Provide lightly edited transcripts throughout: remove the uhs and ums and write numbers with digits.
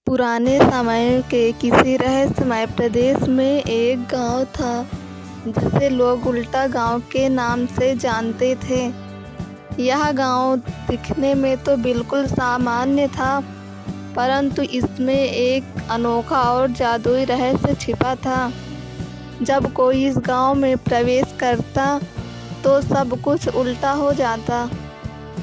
पुराने समय के किसी रहस्यमय प्रदेश में एक गांव था जिसे लोग उल्टा गांव के नाम से जानते थे। यह गांव दिखने में तो बिल्कुल सामान्य था, परंतु इसमें एक अनोखा और जादुई रहस्य छिपा था। जब कोई इस गांव में प्रवेश करता तो सब कुछ उल्टा हो जाता।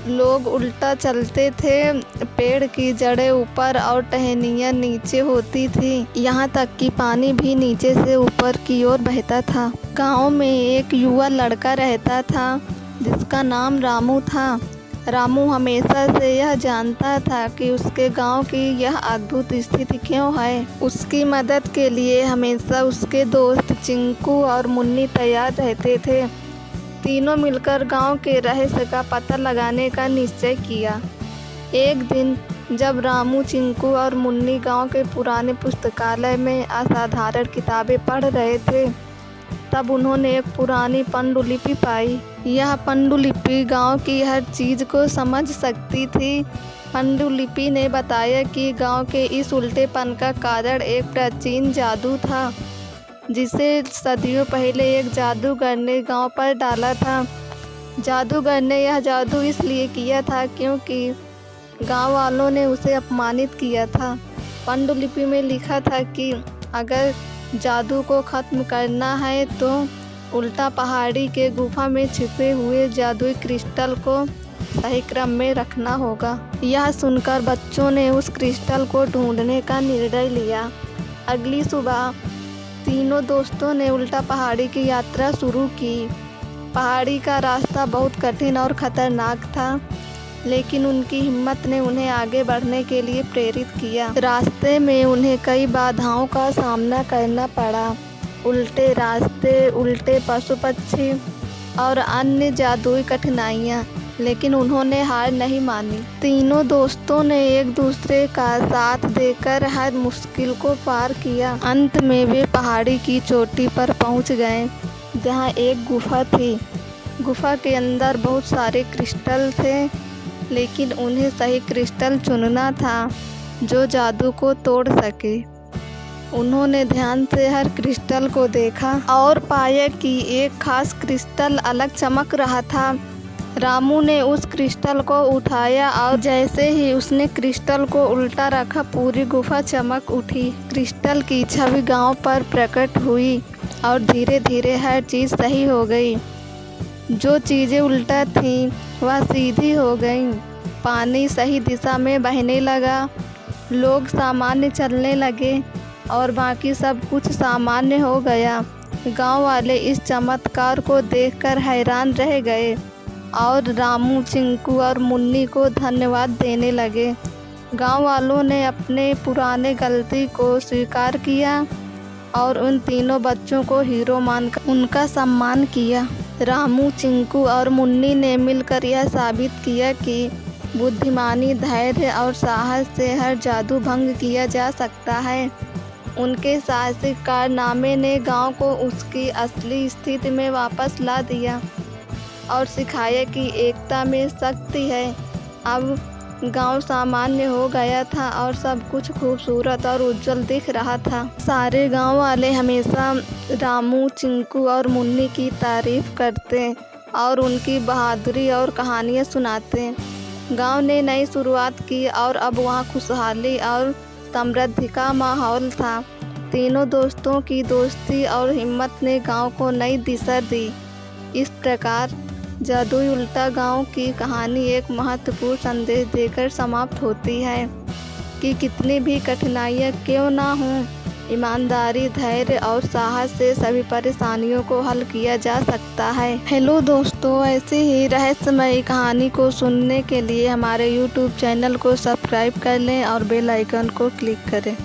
लोग उल्टा चलते थे, पेड़ की जड़ें ऊपर और टहनियाँ नीचे होती थी, यहाँ तक कि पानी भी नीचे से ऊपर की ओर बहता था। गांव में एक युवा लड़का रहता था जिसका नाम रामू था। रामू हमेशा से यह जानता था कि उसके गांव की यह अद्भुत स्थिति क्यों है। उसकी मदद के लिए हमेशा उसके दोस्त चिंकू और मुन्नी तैयार रहते थे। तीनों मिलकर गांव के रहस्य का पता लगाने का निश्चय किया। एक दिन जब रामू, चिंकू और मुन्नी गांव के पुराने पुस्तकालय में असाधारण किताबें पढ़ रहे थे, तब उन्होंने एक पुरानी पांडुलिपि पाई। यह पांडुलिपि गांव की हर चीज़ को समझ सकती थी। पांडुलिपि ने बताया कि गांव के इस उल्टेपन का कारण एक प्राचीन जादू था जिसे सदियों पहले एक जादूगर ने गांव पर डाला था। जादूगर ने यह जादू इसलिए किया था क्योंकि गांव वालों ने उसे अपमानित किया था। पांडुलिपि में लिखा था कि अगर जादू को ख़त्म करना है तो उल्टा पहाड़ी के गुफा में छिपे हुए जादुई क्रिस्टल को सही क्रम में रखना होगा। यह सुनकर बच्चों ने उस क्रिस्टल को ढूंढने का निर्णय लिया। अगली सुबह तीनों दोस्तों ने उल्टा पहाड़ी की यात्रा शुरू की। पहाड़ी का रास्ता बहुत कठिन और ख़तरनाक था, लेकिन उनकी हिम्मत ने उन्हें आगे बढ़ने के लिए प्रेरित किया। रास्ते में उन्हें कई बाधाओं का सामना करना पड़ा। उल्टे रास्ते, उल्टे पशु पक्षी और अन्य जादुई कठिनाइयाँ, लेकिन उन्होंने हार नहीं मानी। तीनों दोस्तों ने एक दूसरे का साथ देकर हर मुश्किल को पार किया। अंत में वे पहाड़ी की चोटी पर पहुंच गए, जहां एक गुफा थी। गुफा के अंदर बहुत सारे क्रिस्टल थे, लेकिन उन्हें सही क्रिस्टल चुनना था जो जादू को तोड़ सके। उन्होंने ध्यान से हर क्रिस्टल को देखा और पाया कि एक खास क्रिस्टल अलग चमक रहा था। रामू ने उस क्रिस्टल को उठाया और जैसे ही उसने क्रिस्टल को उल्टा रखा, पूरी गुफा चमक उठी। क्रिस्टल की छवि गांव पर प्रकट हुई और धीरे धीरे हर चीज़ सही हो गई। जो चीज़ें उल्टा थीं वह सीधी हो गईं। पानी सही दिशा में बहने लगा, लोग सामान्य चलने लगे और बाकी सब कुछ सामान्य हो गया। गांव वाले इस चमत्कार को देखकर हैरान रह गए और रामू, चिंकू और मुन्नी को धन्यवाद देने लगे। गांव वालों ने अपने पुराने गलती को स्वीकार किया और उन तीनों बच्चों को हीरो मानकर उनका सम्मान किया। रामू, चिंकू और मुन्नी ने मिलकर यह साबित किया कि बुद्धिमानी, धैर्य और साहस से हर जादू भंग किया जा सकता है। उनके साहसिक कारनामे ने गांव को उसकी असली स्थिति में वापस ला दिया और सिखाया कि एकता में शक्ति है। अब गांव सामान्य हो गया था और सब कुछ खूबसूरत और उज्जवल दिख रहा था। सारे गांव वाले हमेशा रामू, चिंकू और मुन्नी की तारीफ करते और उनकी बहादुरी और कहानियाँ सुनाते। गांव ने नई शुरुआत की और अब वहाँ खुशहाली और समृद्धि का माहौल था। तीनों दोस्तों की दोस्ती और हिम्मत ने गांव को नई दिशा दी। इस प्रकार जादुई उल्टा गांव की कहानी एक महत्वपूर्ण संदेश देकर समाप्त होती है कि कितनी भी कठिनाइयाँ क्यों ना हों, ईमानदारी, धैर्य और साहस से सभी परेशानियों को हल किया जा सकता है। हेलो दोस्तों, ऐसे ही रहस्यमय कहानी को सुनने के लिए हमारे YouTube चैनल को सब्सक्राइब कर लें और बेल आइकन को क्लिक करें।